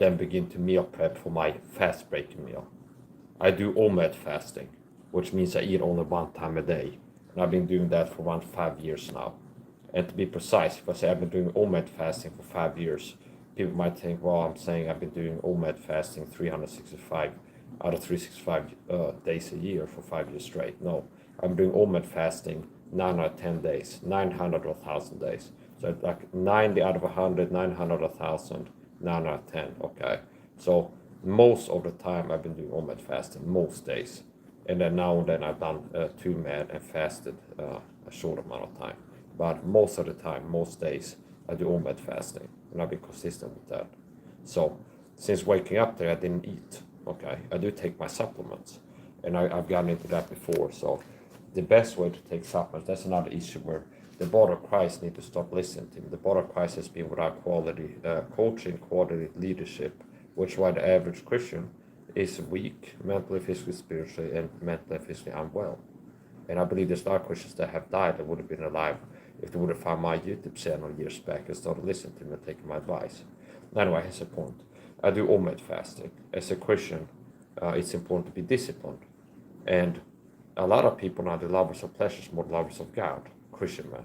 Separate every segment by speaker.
Speaker 1: then begin to meal prep for my fast breaking meal. I do OMAD fasting, which means I eat only one time a day. And I've been doing that for around 5 years now. And to be precise, if I say I've been doing OMAD fasting for 5 years, people might think, well, I'm saying I've been doing OMAD fasting 365 out of 365 days a year for 5 years straight. No, I'm doing OMAD fasting 9 out of 10 days, 900 or 1,000 days. So like 90 out of 100, 900 or 1,000, 9 out of 10, okay? So most of the time I've been doing OMAD fasting, most days. And then now and then I've done 2MAD and fasted a short amount of time. But most of the time, most days, I do OMAD fasting, and I've been consistent with that. So since waking up there, I didn't eat, okay? I do take my supplements, and I've gotten into that before. So the best way to take supplements, that's another issue where the body of Christ need to stop listening to me. The body of Christ has been without quality coaching, quality leadership, which is why the average Christian is weak, mentally, physically, spiritually, and mentally and physically unwell. And I believe there's a lot of Christians that have died that would have been alive if they would have found my YouTube channel years back and started listening to me and taking my advice. Anyway, here's the point. I do OMAD fasting. As a Christian, it's important to be disciplined. And a lot of people now, the lovers of pleasure more lovers of God, Christian men.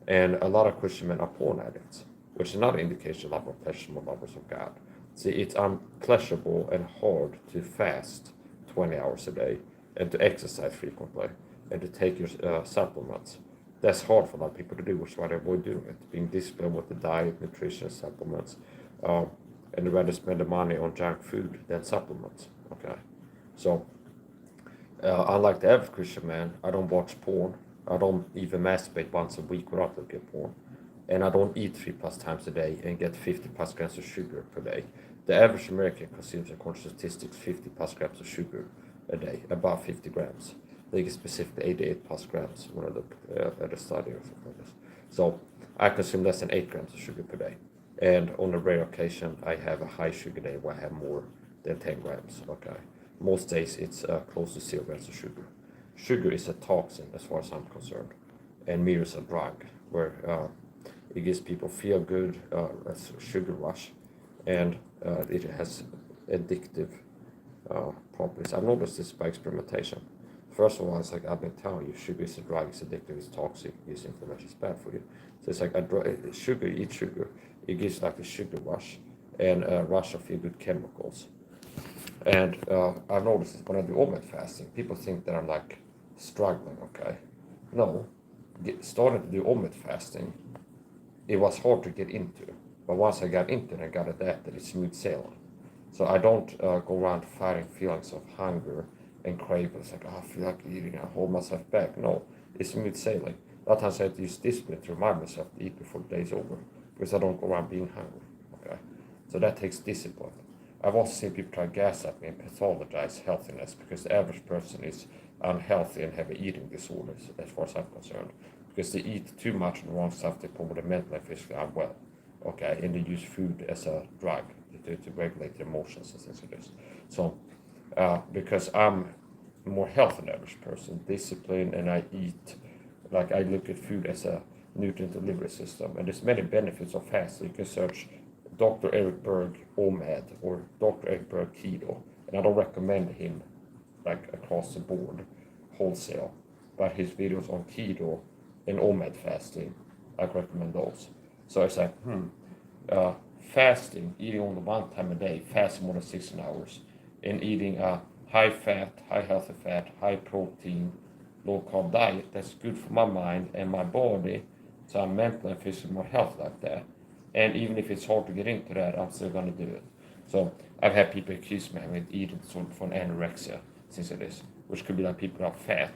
Speaker 1: And a lot of Christian men are porn addicts, which is another indication of love of pleasure more lovers of God. See, it's unpleasurable and hard to fast 20 hours a day and to exercise frequently and to take your supplements. That's hard for a lot of people to do, which is why they avoid doing it. Being disciplined with the diet, nutrition, supplements, and they'd rather spend the money on junk food than supplements. Okay, so unlike the average Christian man, I don't watch porn. I don't even masturbate once a week without looking at porn. And I don't eat 3+ times a day and get 50+ grams of sugar per day. The average American consumes, according to statistics, 50+ grams of sugar a day, about 50 grams. They get specifically 88+ grams when I look at a study or something like this. So I consume less than 8 grams of sugar per day. And on a rare occasion, I have a high sugar day where I have more than 10 grams. Okay. Most days it's close to 0 grams of sugar. Sugar is a toxin as far as I'm concerned. And mirrors a drug where it gives people feel good, a sugar rush, and it has addictive properties. I've noticed this by experimentation. First of all, it's like I've been telling you, sugar is a drug, it's addictive, it's toxic, it's inflammation, it's bad for you. So it's like sugar, eat sugar, it gives like a sugar rush and a rush of feel good chemicals. And I've noticed this when I do OMAD fasting, people think that I'm like struggling, okay? No, starting to do OMAD fasting, it was hard to get into. But once I got into it and got adapted, it's smooth sailing. So I don't go around fighting feelings of hunger and craving. It's like, oh, I feel like eating, I hold myself back. No, it's smooth sailing. A lot of times I have to use discipline to remind myself to eat before the day's over because I don't go around being hungry, okay? So that takes discipline. I've also seen people try to gas at me and pathologize healthiness because the average person is unhealthy and have eating disorders as far as I'm concerned. Because they eat too much of the wrong stuff, they probably mentally and physically unwell. Okay, and they use food as a drug to regulate their emotions and things like this. So, because I'm more healthy than the average person, disciplined, and I eat, like I look at food as a nutrient delivery system, and there's many benefits of fasting. You can search Dr. Eric Berg OMAD or Dr. Eric Berg Keto, and I don't recommend him like across the board, wholesale, but his videos on keto and OMAD fasting, I recommend those. So it's like, fasting, eating only one time a day, fasting more than 16 hours, and eating a high fat, high healthy fat, high protein, low carb diet that's good for my mind and my body, so I'm mentally and physically more healthy like that. And even if it's hard to get into that, I'm still gonna do it. So I've had people accuse me of eating sort of anorexia since it is, which could be like people are fat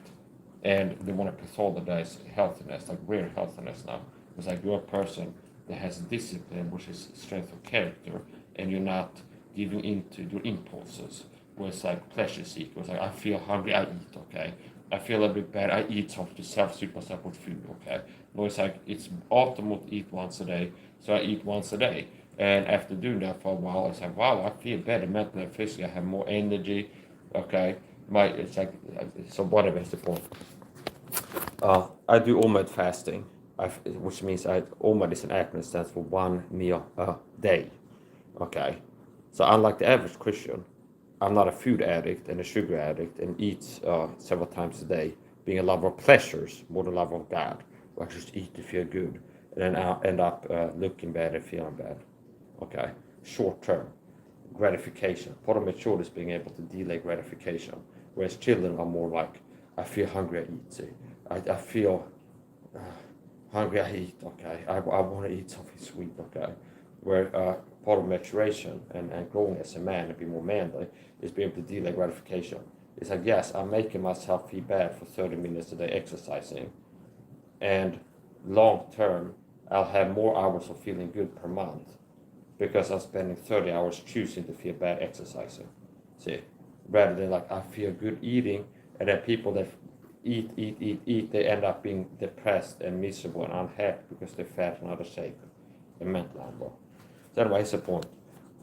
Speaker 1: and they want to pathologize healthiness, like weird healthiness now. It's like you're a person that has discipline, which is strength of character, and you're not giving into your impulses, where it's like pleasure seeking. It's like I feel hungry, I eat, okay? I feel a bit bad, I eat something to self-soothe myself with food, okay? No, it's like it's optimal to eat once a day, so I eat once a day. And after doing that for a while, it's like, wow, I feel better mentally and physically. I have more energy, okay? It's like, so whatever is the point. I do OMAD fasting, which means OMAD is an acronym, stands for 1 meal a day, okay? So unlike the average Christian, I'm not a food addict and a sugar addict and eats several times a day, being a lover of pleasures more than a lover of God. Where I just eat to feel good, and then I end up looking bad and feeling bad. Okay, short term gratification. Part of maturity is being able to delay gratification, whereas children are more like, I feel hungry, I eat. See, I feel hungry, I eat. Okay, I want to eat something sweet. Okay, where part of maturation and growing as a man and be more manly is being able to delay gratification. It's like, yes, I'm making myself feel bad for 30 minutes a day exercising, and long term, I'll have more hours of feeling good per month because I'm spending 30 hours choosing to feel bad exercising. See, rather than like I feel good eating, and then people that eat, they end up being depressed and miserable and unhappy because they're fat and out of shape and mental unwell. So anyway, here's the point.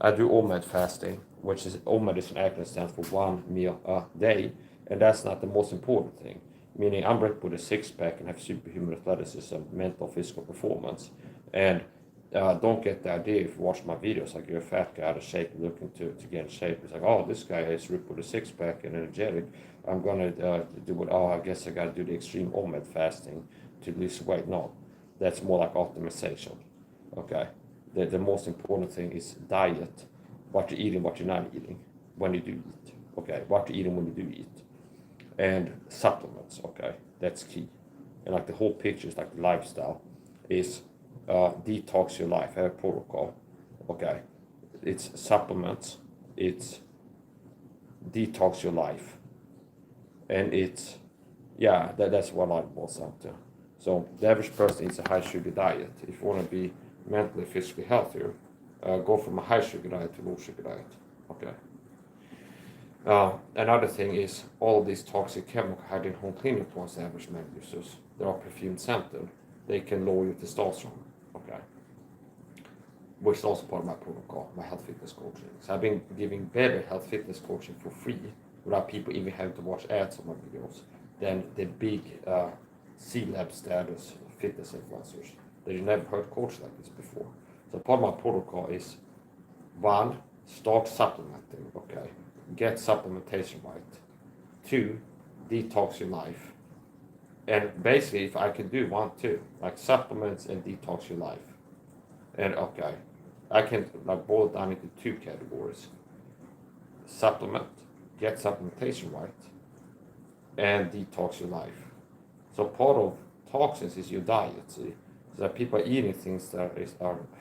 Speaker 1: I do OMAD fasting, which is OMAD is an acronym stands for 1 meal a day, and that's not the most important thing. Meaning I'm ready to put a six-pack and have superhuman athleticism, mental, physical performance, and don't get the idea if you watch my videos like you're a fat guy out of shape looking to get in shape. It's like, oh, this guy is ripped with a six-pack and energetic. I'm gonna do it. Oh, I guess I gotta do the extreme OMAD fasting to lose weight. No, that's more like optimization. Okay, the most important thing is diet. What you're eating, what you're not eating when you do eat. Okay, what you're eating when you do eat, and supplements. Okay, that's key. And like the whole picture is like the lifestyle is detox your life. I have a protocol. Okay, it's supplements, it's detox your life, and it's that's what life boils down to. So the average person eats a high sugar diet. If you want to be mentally, physically healthier, go from a high sugar diet to low sugar diet. Okay. Another thing is all these toxic chemicals hide in home cleaning tools the average man uses. They are perfume scented. They can lower your testosterone. Okay. Which is also part of my protocol, my health fitness coaching. So I've been giving better health fitness coaching for free without people even having to watch ads on my videos than the big C-Lab status fitness influencers that you never heard coach like this before. So part of my protocol is 1, start supplementing, okay? Get supplementation right. 2, detox your life. And basically, if I can do 1, 2, like supplements and detox your life. And okay, I can like boil it down into 2 categories. Supplement, get supplementation right, and detox your life. So part of toxins is your diet, see? So that people are eating things that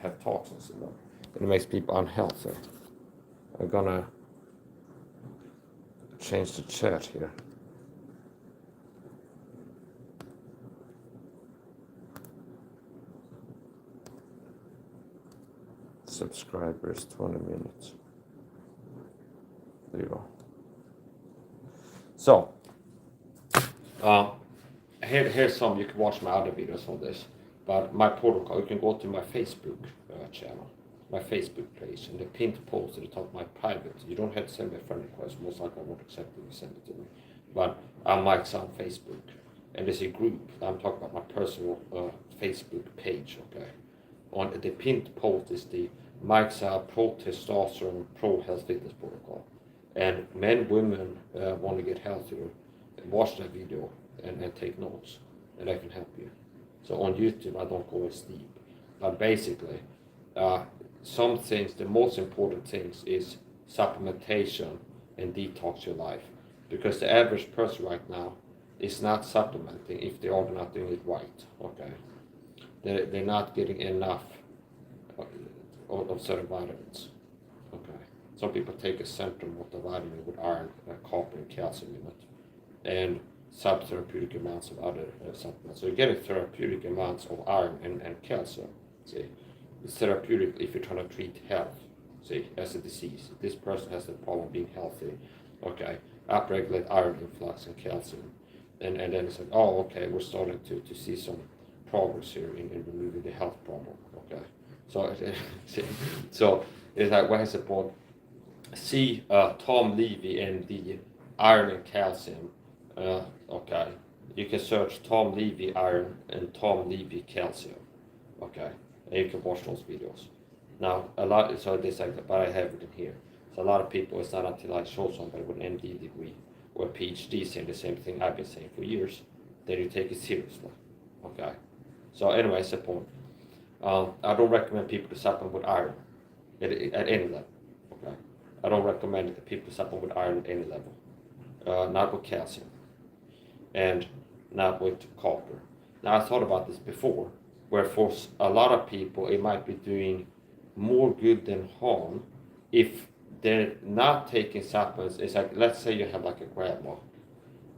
Speaker 1: have toxins in them. And it makes people unhealthy. I'm gonna change the chat here. Subscribers 20 minutes. There you go. So here's some. You can watch my other videos on this, but my protocol, you can go to my Facebook channel, my Facebook page, and the pinned post at the top of my private. You don't have to send me a friend request. Most likely I won't accept it if you send it to me, but I might on Facebook, and there's a group. I'm talking about my personal Facebook page. Okay, on the pinned post is the Mike's Pro Testosterone Pro Health Fitness Protocol. And men, women want to get healthier, watch that video and take notes, and I can help you. So on YouTube, I don't go as deep. But basically, some things, the most important things is supplementation and detox your life. Because the average person right now is not supplementing if they are not doing it right, okay? They're not getting enough of certain vitamins. Okay. Some people take a central multivitamin with iron, copper, and calcium in it, and subtherapeutic amounts of other supplements. So you're getting therapeutic amounts of iron and calcium. See, it's therapeutic if you're trying to treat health. See, as a disease. This person has the problem of being healthy. Okay, upregulate iron influx and calcium, and then it's like, oh, okay, we're starting to see some progress here in removing the health problem. Okay. So it's like, what is the point? See Tom Levy and the iron and calcium. Okay, you can search Tom Levy iron and Tom Levy calcium. Okay, and you can watch those videos. Now a lot, so they say, but I have it in here. So a lot of people, it's not until I show somebody with an MD degree or a PhD saying the same thing I've been saying for years, that you take it seriously. Okay. So anyway, that's the point. I don't recommend people to supplement with iron at any level. Okay. I don't recommend that people supplement with iron at any level. Not with calcium, and not with copper. Now I thought about this before, where for a lot of people it might be doing more good than harm if they're not taking supplements. It's like, let's say you have like a grandma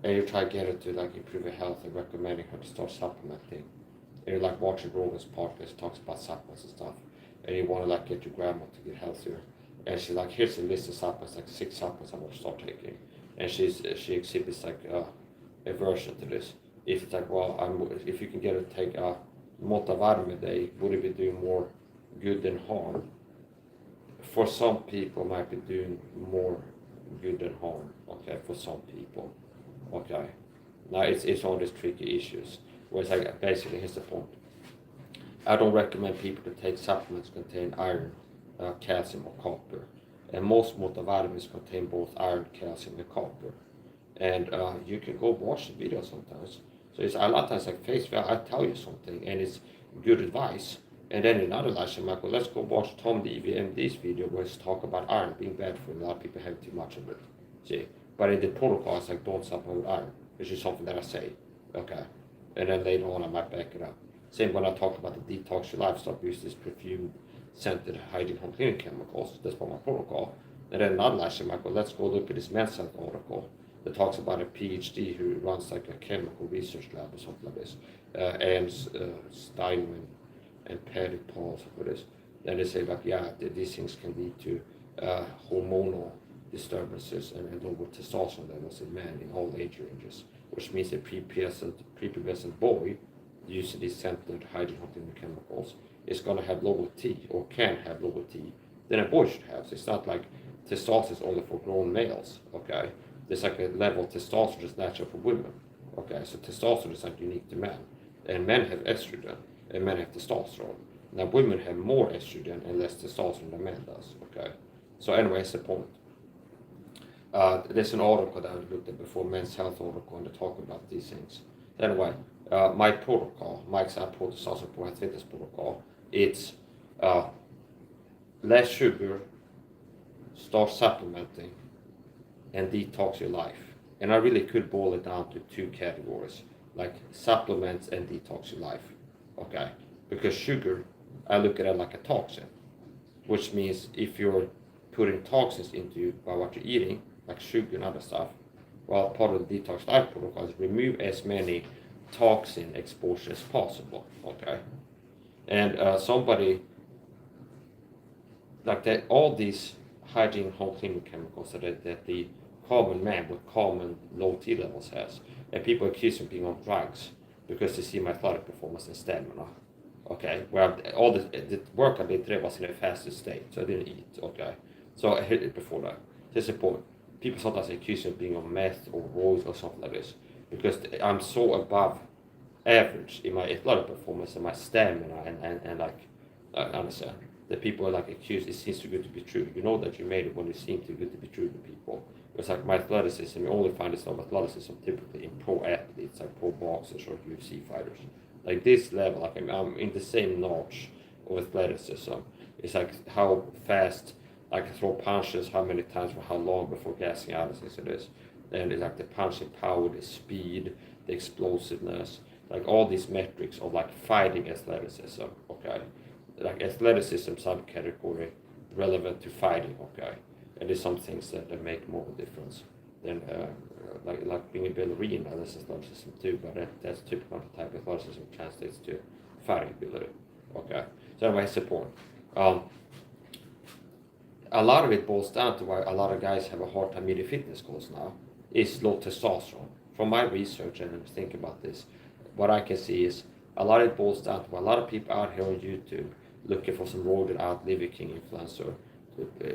Speaker 1: and you try to get her to like improve her health and recommending her to start supplementing. And you're like watching Rogan's podcast, talks about supplements and stuff, and you want to like get your grandma to get healthier. And she's like, here's a list of supplements, like 6 supplements I want to start taking. And she exhibits like aversion to this. If it's like, well, if you can get her to take a multivitamin a day, would it be doing more good than harm? For some people, it might be doing more good than harm. Okay, for some people. Okay, now it's all these tricky issues. Where it's like, basically, here's the point. I don't recommend people to take supplements containing iron, calcium, or copper. And most multivitamins contain both iron, calcium, and copper. And you can go watch the video sometimes. So it's a lot of times like face value, I tell you something and it's good advice. And then in another lesson, Michael, let's go watch Tom Levy and this video where it's talk about iron being bad for you. A lot of people have too much of it. See? But in the protocol, it's like, don't supplement with iron, which is something that I say. Okay. And then later on, I might back it up. Same when I talk about the detox your life, stop using this perfume scented hygiene home cleaning chemicals. That's part of my protocol. And then another lesson, Michael, let's go look at this men's health article that talks about a PhD who runs like a chemical research lab or something like this. And Steinman and Paddy Paul, something like this. Then they say like, yeah, these things can lead to hormonal disturbances and lower testosterone levels in men in all age ranges, which means a prepubescent boy using these scented hygiene home cleaning chemicals is going to have lower T, or can have lower T, than a boy should have. So it's not like testosterone is only for grown males, okay? There's like a level of testosterone that's natural for women, okay? So testosterone is like unique to men. And men have estrogen, and men have testosterone. Now women have more estrogen and less testosterone than men does, okay? So anyway, that's the point. There's an article that I looked at before, Men's Health article, and they talk about these things. Anyway, my protocol, Mike's Testosterone Pro Fitness protocol, it's less sugar, start supplementing, and detox your life. And I really could boil it down to 2 categories, like supplements and detox your life. Okay, because sugar, I look at it like a toxin, which means if you're putting toxins into you by what you're eating, like sugar and other stuff, well, part of the detox life protocol is remove as many toxin exposure as possible. Okay, and somebody like that, all these hygiene home cleaning chemicals that the common man with common low T levels has, and people accuse me of being on drugs because they see my athletic performance and stamina. Okay, where all the work I did today was in a fasted state, so I didn't eat. Okay, so I hit it before that. Here's the point: people sometimes accuse me of being on meth or roids or something like this because I'm so above average in my athletic performance and my stamina and like I understand that people are like accused. It seems too good to be true. You know that you made it when it seemed too good to be true to people. It's like my athleticism. You only find this level of athleticism typically in pro athletes, like pro boxers or UFC fighters. Like this level, like I'm in the same notch of athleticism. It's like how fast I can throw punches, how many times for how long before gassing out, as it is. And it's like the punching power, the speed, the explosiveness, like all these metrics of like fighting athleticism. Okay, like athleticism subcategory relevant to fighting. Okay, and there's some things that make more of a difference than like being a ballerina. That's athleticism too, but that's typical type of athleticism translates to fighting ability. Okay, so anyway, that's the point. A lot of it boils down to why a lot of guys have a hard time meeting fitness goals now is low testosterone. From my research and think about this, what I can see is a lot of it boils down to why a lot of people out here on YouTube looking for some roided out Liver King influencer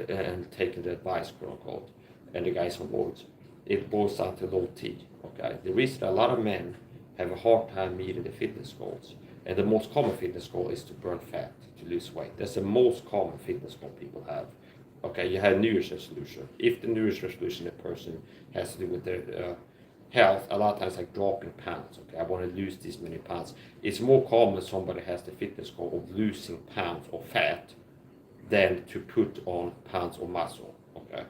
Speaker 1: and taking the advice, quote unquote, and the guys on boards. It boils down to low T. Okay, the reason a lot of men have a hard time meeting the fitness goals, and the most common fitness goal is to burn fat, to lose weight. That's the most common fitness goal people have.
Speaker 2: Okay, you have New Year's resolution. If the New Year's resolution a person has to do with their health, a lot of times like dropping pounds. Okay, I want to lose this many pounds. It's more common somebody has the fitness goal of losing pounds or fat than to put on pounds of muscle. Okay,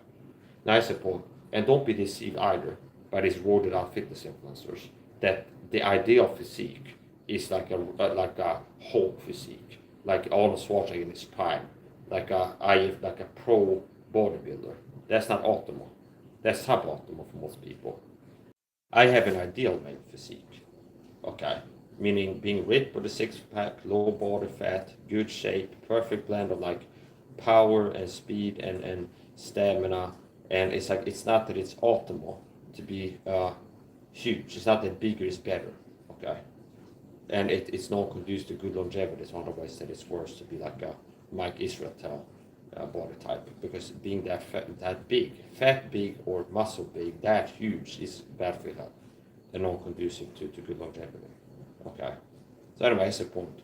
Speaker 2: nice point. And don't be deceived either by these roided out fitness influencers that the ideal physique is like a whole physique, like Arnold Schwarzenegger in his prime, like a pro bodybuilder. That's not optimal. That's suboptimal for most people. I have an ideal male physique. Okay, meaning being ripped with a six pack, low body fat, good shape, perfect blend of like power and speed and stamina. And it's like it's not that it's optimal to be huge. It's not that bigger is better. Okay, and it's not conducive to good longevity. It's otherwise that it's worse to be like a Mike Israel body type, because being that fat, that big, fat big or muscle big, that huge is bad for your health and not conducive to good longevity. Okay, so anyway, that's the point.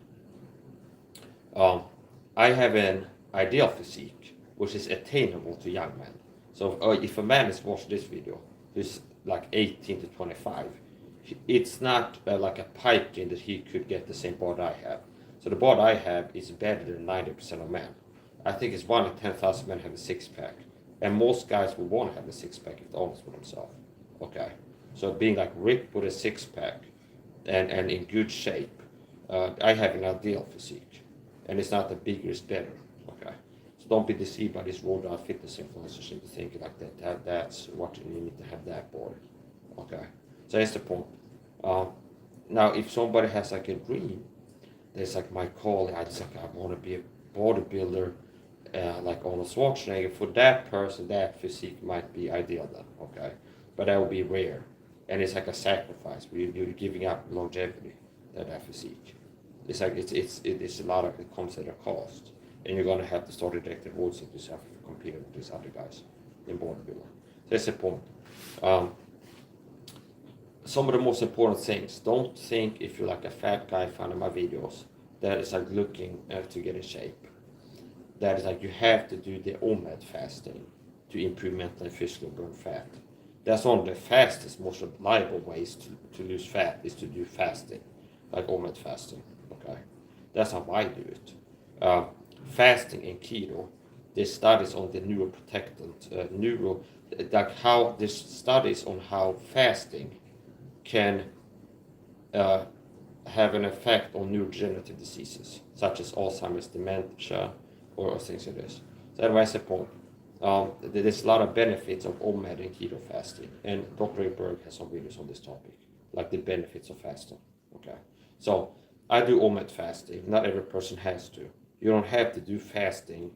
Speaker 2: I have an ideal physique which is attainable to young men. So if a man is watching this video who's like 18 to 25, it's not like a pipe dream that he could get the same body I have. So the body I have is better than 90% of men. I think it's 1 in 10,000 men have a six pack, and most guys will want to have a six pack if they're honest with themselves. Okay, so being like ripped with a six pack and in good shape, I have an ideal physique, and it's not the bigger is better. Okay, so don't be deceived by these rolled out fitness influencers into thinking like that's what you need to have that body. Okay, so that's the point. Now, if somebody has like a dream, there's like my calling. I just like I want to be a bodybuilder, like Arnold Schwarzenegger. For that person, that physique might be ideal then. Okay, but that will be rare, and it's like a sacrifice. You're giving up longevity that physique. It's like it's a lot of it comes at a cost, and you're gonna have to start rejecting roles at yourself if you're competing with these other guys in bodybuilding. So that's the point. Some of the most important things. Don't think if you're like a fat guy finding my videos that is like looking to get in shape. That is like you have to do the OMAD fasting to improve mental and physical burn fat. That's one of the fastest, most reliable ways to lose fat is to do fasting, like OMAD fasting. Okay, that's how I do it. Fasting and keto. There's studies on the neuroprotectant, like how there's studies on how fasting can have an effect on neurodegenerative diseases such as Alzheimer's, dementia, or things like this. So that's the point. There's a lot of benefits of OMAD and keto fasting, and Dr. Berg has some videos on this topic, like the benefits of fasting. Okay, so I do OMAD fasting. Not every person has to. You don't have to do fasting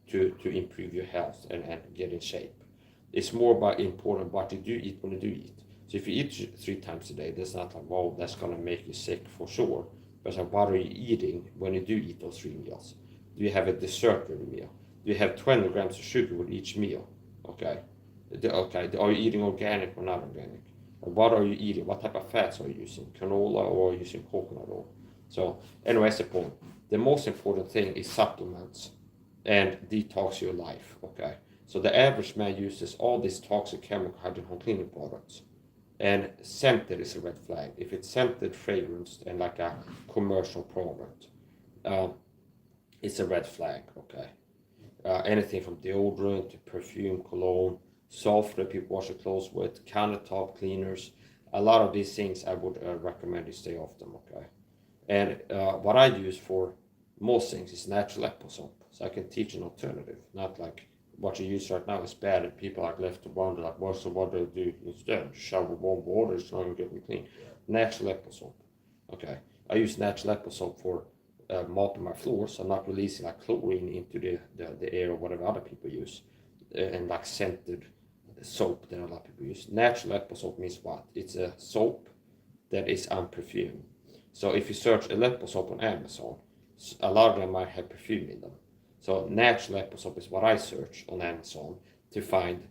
Speaker 2: to improve your health and get in shape. It's more about important what you do eat when you do eat. So if you eat 3 times a day, that's not like, well, that's going to make you sick for sure. But like, what are you eating when you do eat those 3 meals? Do you have a dessert with a meal? Do you have 20 grams of sugar with each meal? Okay. Are you eating organic or not organic? What are you eating? What type of fats are you using? Canola or are you using coconut oil? So anyway, that's the point. The most important thing is supplements and detox your life. Okay. So the average man uses all these toxic chemical hygiene home cleaning products. And scented is a red flag. If it's scented fragrance and like a commercial product, it's a red flag, okay? Anything from deodorant to perfume, cologne, soft that people wash their clothes with, countertop cleaners, a lot of these things I would recommend you stay off them, okay? And what I use for most things is natural apple soap. So I can teach an alternative, not like what you use right now is bad and people are left to wonder like what do I do instead? Shower with warm water, it's not going to get me clean. Natural apple soap. Okay. I use natural apple soap for mopping my floors. I'm not releasing like chlorine into the air or whatever other people use. And like scented soap that a lot of people use. Natural apple soap means what? It's a soap that is unperfumed. So if you search a apple soap on Amazon, a lot of them might have perfume in them. So natural apple soap is what I search on Amazon to find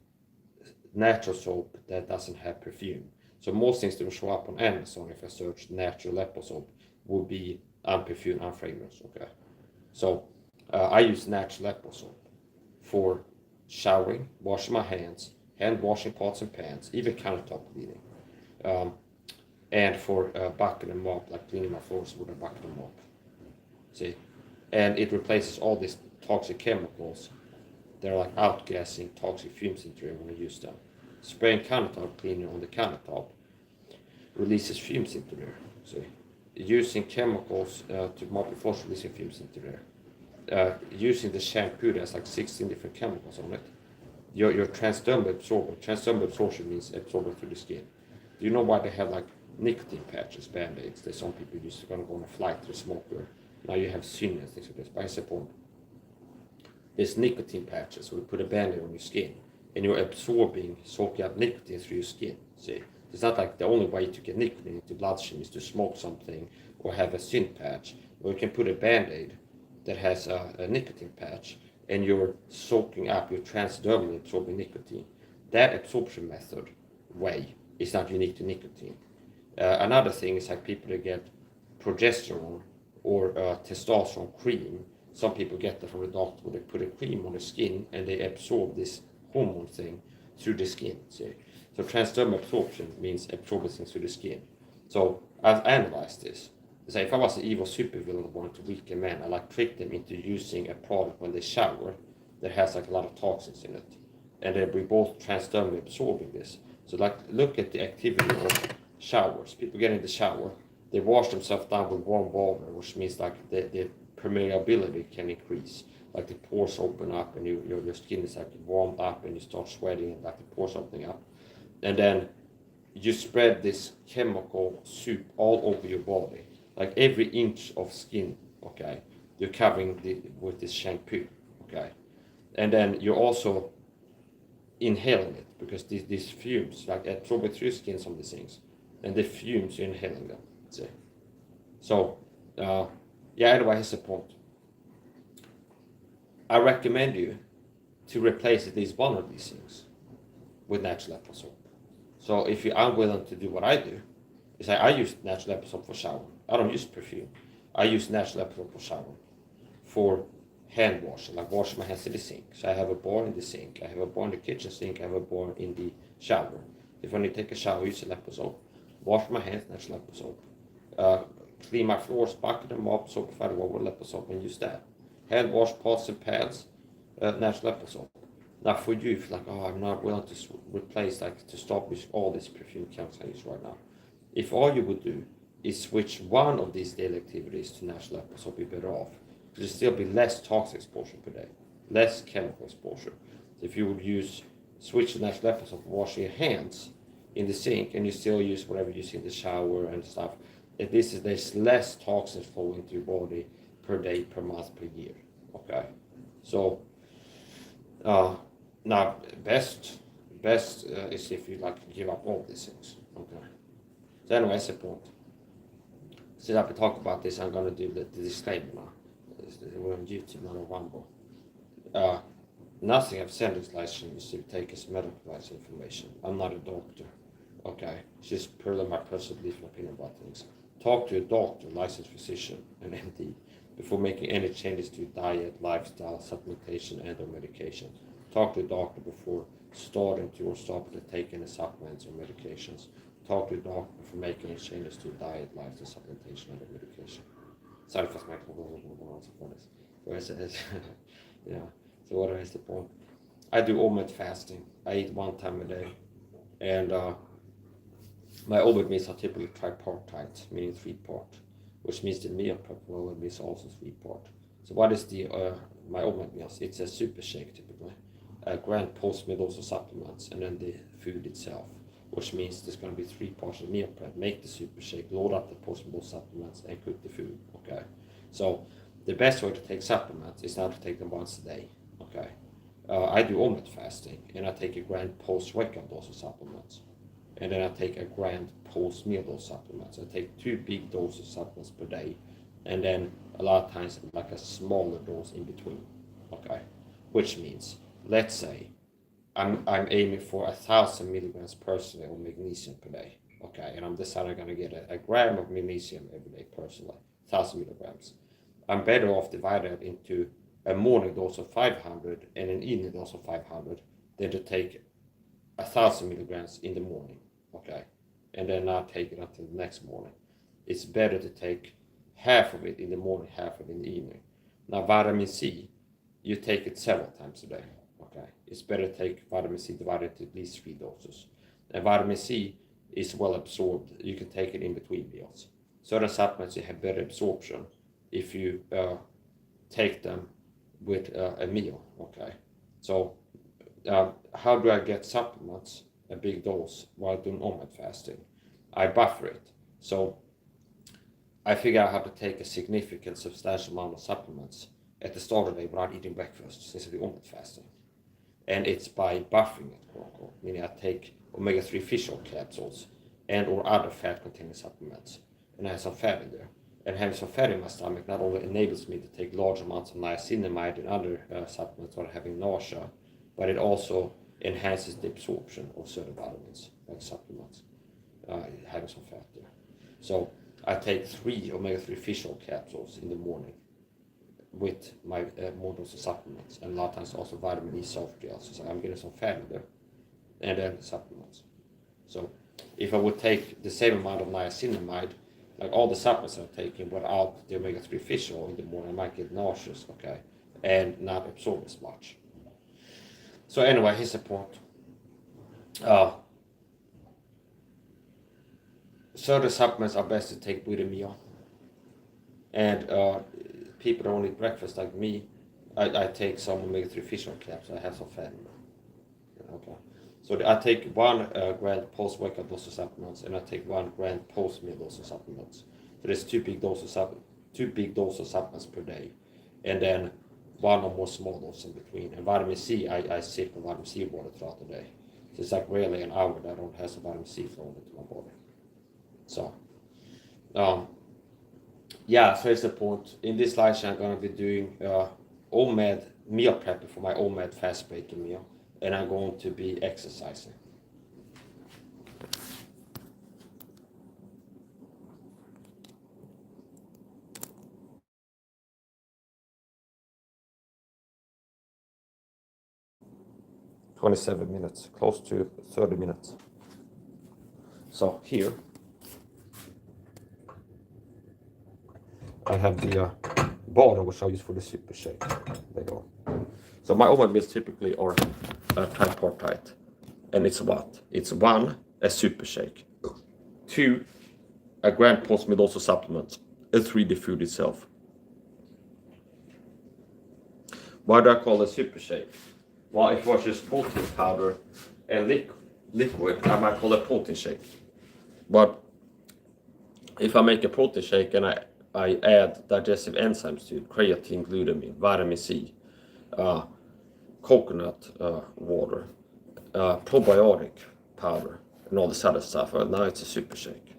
Speaker 2: natural soap that doesn't have perfume. So most things that will show up on Amazon if I search natural apple soap will be unperfumed, unfragranced. Okay, so I use natural apple soap for showering, washing my hands, hand washing pots and pans, even countertop cleaning. And for bucket and mop, like cleaning my floors with a bucket and mop. See? And it replaces all these toxic chemicals. They're like outgassing toxic fumes into air when you use them. Spraying countertop cleaner on the countertop releases fumes into there. See? Using chemicals to mop your floors releasing fumes into there. Using the shampoo that has like 16 different chemicals on it. Your transdermal absorber. Transdermal absorption means absorbing through the skin. Do you know why they have like nicotine patches, band-aids that some people used to go on a flight to the smoker? Now you have syn and things like this. By support. There's nicotine patches, so we put a band-aid on your skin, and you're absorbing, soaking up nicotine through your skin. See, it's not like the only way to get nicotine into bloodstream is to smoke something or have a syn patch. Or you can put a band-aid that has a nicotine patch, and you're soaking up, you're transdermally absorbing nicotine. That absorption method, way, is not unique to nicotine. Another thing is like people that get progesterone or testosterone cream. Some people get that from the doctor where they put a cream on the skin and they absorb this hormone thing through the skin. See? So transdermal absorption means absorbing things through the skin. So I've analyzed this. So if I was an evil supervillain who wanted to weaken men, I like trick them into using a product when they shower that has like a lot of toxins in it. And then we both transdermally absorbing this. So like look at the activity of showers. People get in the shower, they wash themselves down with warm water, which means like the permeability can increase. Like the pores open up and your skin is like warmed up and you start sweating and like the pores opening up. And then you spread this chemical soup all over your body. Like every inch of skin, okay, you're covering with this shampoo, okay? And then you're also inhaling it because these fumes, like absorb it through your skin, some of these things. And the fumes, you're inhaling them, see? So, yeah, anyway, here's the point. I recommend you to replace at least one of these things with natural apple soap. So if you're unwilling to do what I do, is I use natural apple soap for shower. I don't use perfume. I use natural apple soap for shower. For hand washing, like washing my hands in the sink. So I have a bar in the sink. I have a bar in the kitchen sink. I have a bar in the shower. If I need to take a shower, use apple soap. Wash my hands, natural apple soap. Clean my floors, bucket and mop, soap if I with apple soap and use that. Hand wash pots and pans, natural apple soap. Now for you, if you're like, oh, I'm not willing to replace, like to stop with all these perfume chemicals I use right now. If all you would do is switch one of these daily activities to natural apple soap, you're better off. There'll still be less toxic exposure per day, less chemical exposure. So if you would switch to natural apple soap, washing your hands in the sink, and you still use whatever you use in the shower and stuff, at least there's less toxins flowing into your body per day, per month, per year. Okay, so now best is if you like give up all these things. Okay. So anyway, that's the point. Since I've been talking about this, I'm gonna do the disclaimer now. We're on YouTube, not on Rumble. Nothing I've said is licensed to take as medical advice information. I'm not a doctor. Okay, it's just purely my personal belief and opinion about things. Talk to a doctor, licensed physician, an MD, before making any changes to your diet, lifestyle, supplementation, and/or medication. Talk to a doctor before starting to or stopping to take any supplements or medications. Talk to a doctor before making any changes to your diet, lifestyle, supplementation, and/or medication. Sorry if I make yeah. So what is the point? I do OMAD fasting. I eat one time a day, and my OMAD meals are typically tripartite, meaning 3-part, which means the meal prep for OMAD meals also 3-part. So what is the my OMAD meals? It's a super shake typically, a grand post meal dose of supplements, and then the food itself, which means there's going to be 3 parts of meal prep. Make the super shake, load up the post meal supplements, and cook the food. Okay, so the best way to take supplements is not to take them once a day. Okay, I do OMAD fasting, and I take a grand post wake up dose of supplements. And then I take a grand post-meal dose supplements. I take 2 big doses of supplements per day, and then a lot of times like a smaller dose in between. Okay, which means, let's say, I'm aiming for 1,000 milligrams personally of magnesium per day. Okay, and I'm deciding I'm gonna get a gram of magnesium every day personally, 1,000 milligrams. I'm better off dividing it into a morning dose of 500 and an evening dose of 500 than to take 1,000 milligrams in the morning, okay, and then not take it until the next morning. It's better to take half of it in the morning, half of it in the evening. Now, vitamin C, you take it several times a day, okay? It's better to take vitamin C divided into at least 3 doses. And vitamin C is well absorbed. You can take it in between meals. Certain supplements, you have better absorption if you take them with a meal, okay? So how do I get supplements, a big dose, while doing OMAD fasting? I buffer it. So I figure out how to take a significant, substantial amount of supplements at the start of the day without eating breakfast, since I do OMAD fasting. And it's by buffering it, quote unquote, meaning I take omega-3 fish oil capsules and or other fat-containing supplements, and I have some fat in there. And having some fat in my stomach not only enables me to take large amounts of niacinamide and other supplements without having nausea, but it also enhances the absorption of certain vitamins, like supplements, having some fat there. So I take 3 omega-3 fish oil capsules in the morning with my more dose of supplements, and a lot of times also vitamin E soft gels. So I'm getting some fat in there, and then supplements. So if I would take the same amount of niacinamide, like all the supplements I'm taking, without the omega-3 fish oil in the morning, I might get nauseous, okay, and not absorb as much. So anyway, here's the point. Certain supplements are best to take with a meal. And people that only eat breakfast like me, I take some omega-3 fish oil caps. I have some fat in them. Okay. So I take 1 grand post-workout dose of supplements, and I take 1 grand post-meal dose of supplements. So there's 2 big doses of supplements per day, and then 1 or more small doses in between. And vitamin C, I sip with vitamin C water throughout the day. So it's like rarely an hour that I don't have some vitamin C flowing into my body. So, yeah, so here's the point. In this live stream, I'm going to be doing OMAD meal prepping for my OMAD fast breaking meal, and I'm going to be exercising. "27 minutes, close to 30 minutes. So here, I have the bottle which I use for the super shake. There you go. So my OMAD meals typically are tripartite. And it's what? It's 1, a super shake. 2, a grand post-meal dose of supplements. And 3, the food itself. Why do I call it super shake? Well, if it was just protein powder and liquid, I might call it protein shake. But if I make a protein shake and I add digestive enzymes to it, creatine, glutamine, vitamin C, coconut water, probiotic powder, and all this other stuff, now it's a super shake.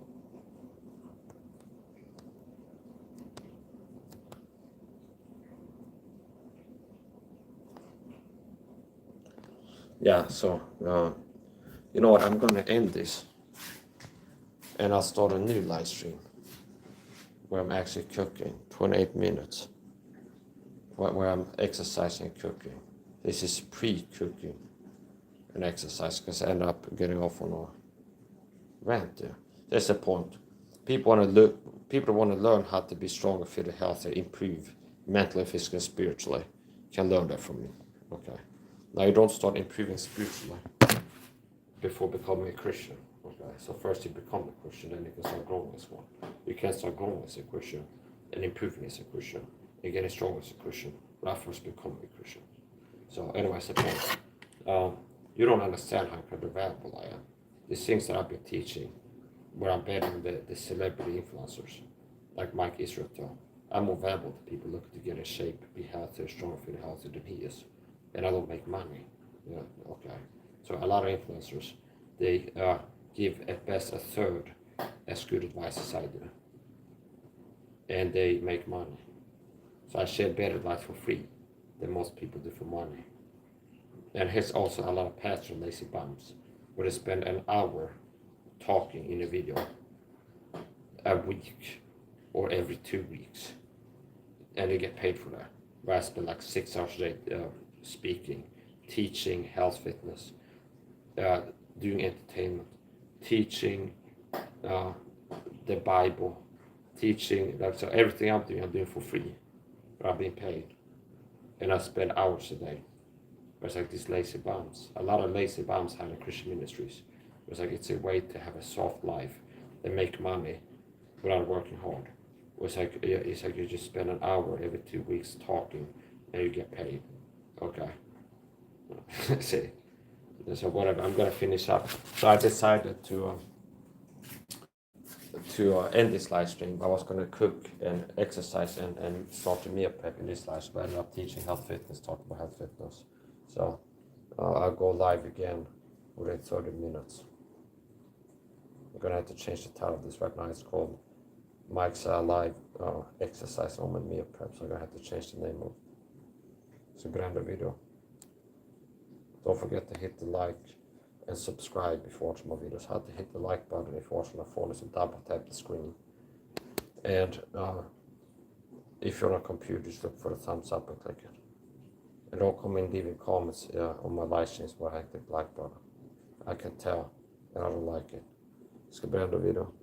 Speaker 2: Yeah, so you know what, I'm gonna end this, and I'll start a new live stream where I'm actually cooking 28 minutes, where I'm exercising and cooking. This is pre-cooking and exercise, because I end up getting off on a rant there. That's the point. People want to learn how to be stronger, fitter, healthier, improve mentally, physically, and spiritually. Can learn that from me. Okay. Now you don't start improving spiritually before becoming a Christian. Okay. So first you become a Christian, then you can start growing as one. You can't start growing as a Christian and improving as a Christian and getting stronger as a Christian without first becoming a Christian. So anyways, the point. You don't understand how incredibly valuable I am. These things that I've been teaching, where I'm better than the celebrity influencers, like Mike Israel. I'm more valuable to people looking to get in shape, be healthier, stronger, fit, healthier than he is. And I don't make money. Yeah, okay. So a lot of influencers, they give at best a third as good advice as I do. And they make money. So I share better advice for free than most people do for money. And here's also a lot of pastors and lazy bums, where they spend an hour talking in a video a week or every 2 weeks, and they get paid for that. where I spend like 6 hours a day speaking, teaching health fitness, doing entertainment, teaching the Bible, teaching, like, so everything I'm doing for free, but I'm being paid. And I spend hours a day. It's like these lazy bums. A lot of lazy bums have in Christian ministries. It's like it's a way to have a soft life. They make money without working hard. It's like you just spend an hour every 2 weeks talking and you get paid. Okay. See. So whatever, I'm gonna finish up. So I decided to end this live stream. I was gonna cook and exercise and start a meal prep in this live stream. I ended up teaching health fitness, talking about health fitness. So I'll go live again within 30 minutes. I'm gonna have to change the title of this. Right now it's called Mike's Live Exercise on my meal prep. So I'm gonna have to change the name of it. So grab the video. Don't forget to hit the like and subscribe if you watch my videos. How to hit the like button if you watch my phone, so double tap the screen. And if you're on a computer, just look for the thumbs up and click it. And don't come in leaving comments on my live streams where I hit the like button. I can tell and I don't like it. Ska börja video.